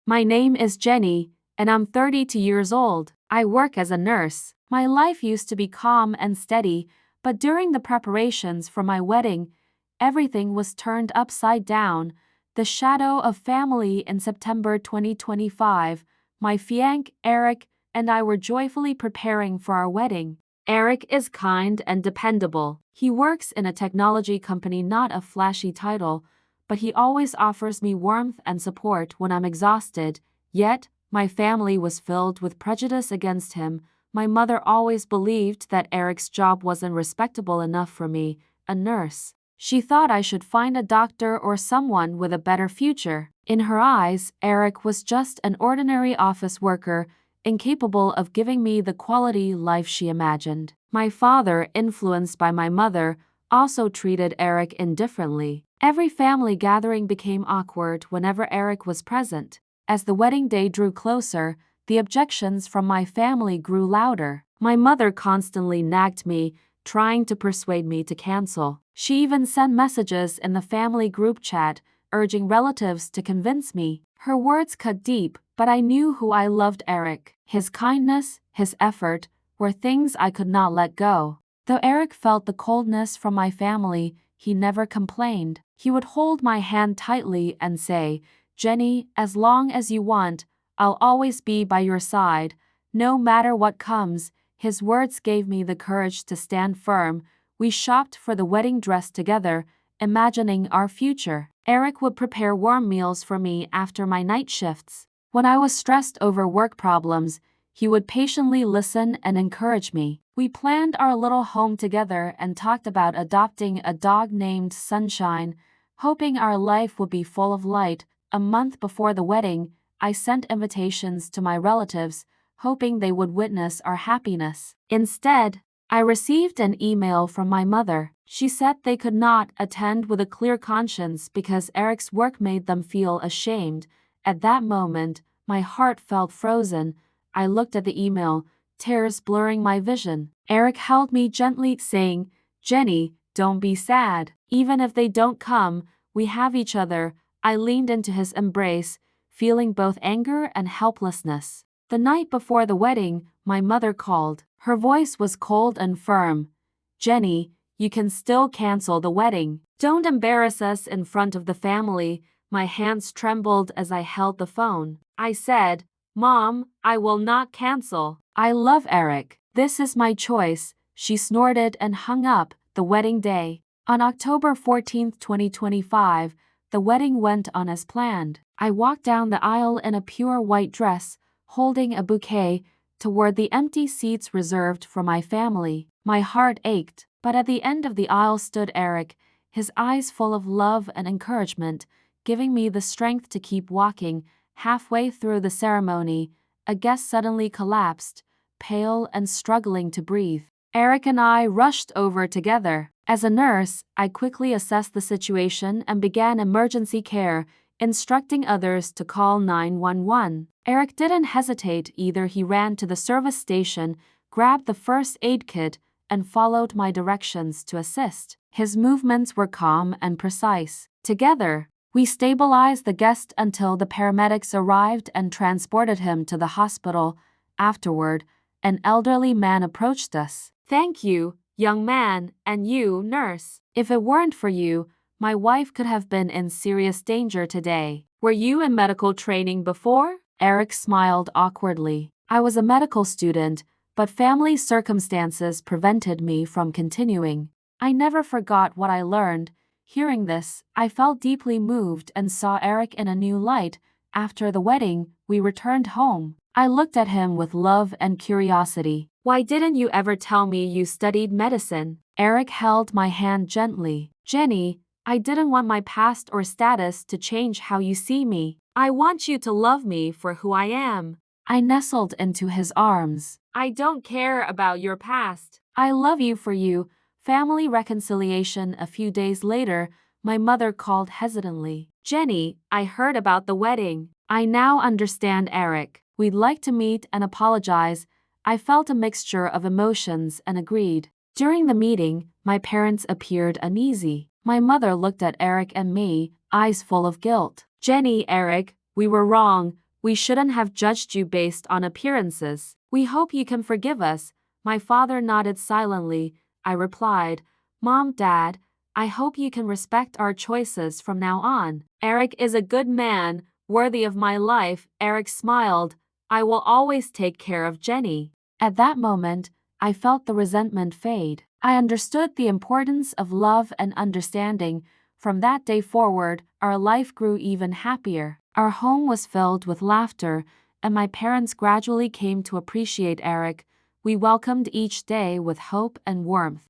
My name is Jenny, and I'm 32 years old. I work as a nurse. My life used to be calm and steady, but during the preparations for my wedding, everything was turned upside down. The shadow of family in September 2025, my fiancé, Eric, and I were joyfully preparing for our wedding. Eric is kind and dependable. He works in a technology company, not a flashy title, but he always offers me warmth and support when I'm exhausted. Yet, my family was filled with prejudice against him. My mother always believed that Eric's job wasn't respectable enough for me, a nurse. She thought I should find a doctor or someone with a better future. In her eyes, Eric was just an ordinary office worker, incapable of giving me the quality life she imagined. My father, influenced by my mother, also treated Eric indifferently. Every family gathering became awkward whenever Eric was present. As the wedding day drew closer, the objections from my family grew louder. My mother constantly nagged me, trying to persuade me to cancel. She even sent messages in the family group chat, urging relatives to convince me. Her words cut deep, but I knew who I loved Eric. His kindness, his effort, were things I could not let go. Though Eric felt the coldness from my family, he never complained. He would hold my hand tightly and say, "Jenny, as long as you want, I'll always be by your side, no matter what comes." His words gave me the courage to stand firm. We shopped for the wedding dress together, imagining our future. Eric would prepare warm meals for me after my night shifts. When I was stressed over work problems, he would patiently listen and encourage me. We planned our little home together and talked about adopting a dog named Sunshine, hoping our life would be full of light. A month before the wedding, I sent invitations to my relatives, hoping they would witness our happiness. Instead, I received an email from my mother. She said they could not attend with a clear conscience because Eric's work made them feel ashamed. At that moment, my heart felt frozen. I looked at the email, tears blurring my vision. Eric held me gently, saying, "Jenny, don't be sad. Even if they don't come, we have each other." I leaned into his embrace, feeling both anger and helplessness. The night before the wedding, my mother called. Her voice was cold and firm. "Jenny, you can still cancel the wedding. Don't embarrass us in front of the family." My hands trembled as I held the phone. I said, "Mom, I will not cancel. I love Eric. This is my choice." She snorted and hung up. The wedding day. On October 14th, 2025, the wedding went on as planned. I walked down the aisle in a pure white dress, holding a bouquet, toward the empty seats reserved for my family. My heart ached, but at the end of the aisle stood Eric, his eyes full of love and encouragement, giving me the strength to keep walking. Halfway through the ceremony, a guest suddenly collapsed, pale and struggling to breathe. Eric and I rushed over together. As a nurse, I quickly assessed the situation and began emergency care, instructing others to call 911. Eric didn't hesitate either. He ran to the service station, grabbed the first aid kit, and followed my directions to assist. His movements were calm and precise. Together, we stabilized the guest until the paramedics arrived and transported him to the hospital. Afterward, an elderly man approached us. "Thank you, young man, and you, nurse. If it weren't for you, my wife could have been in serious danger today." "Were you in medical training before?" Eric smiled awkwardly. "I was a medical student, but family circumstances prevented me from continuing." I never forgot what I learned. Hearing this, I felt deeply moved and saw Eric in a new light. After the wedding, we returned home. I looked at him with love and curiosity. "Why didn't you ever tell me you studied medicine?" Eric held my hand gently. "Jenny, I didn't want my past or status to change how you see me. I want you to love me for who I am." I nestled into his arms. "I don't care about your past. I love you for you." Family reconciliation. A few days later, my mother called hesitantly. "Jenny, I heard about the wedding. I now understand Eric. We'd like to meet and apologize." I felt a mixture of emotions and agreed. During the meeting, my parents appeared uneasy. My mother looked at Eric and me, eyes full of guilt. "Jenny, Eric, we were wrong. We shouldn't have judged you based on appearances. We hope you can forgive us. My father nodded silently. I replied, Mom, Dad, I hope you can respect our choices from now on. Eric is a good man, worthy of my life. Eric smiled. I will always take care of Jenny. At that moment, I felt the resentment fade. I understood the importance of love and understanding. From that day forward, our life grew even happier. Our home was filled with laughter, and my parents gradually came to appreciate Eric. We welcomed each day with hope and warmth.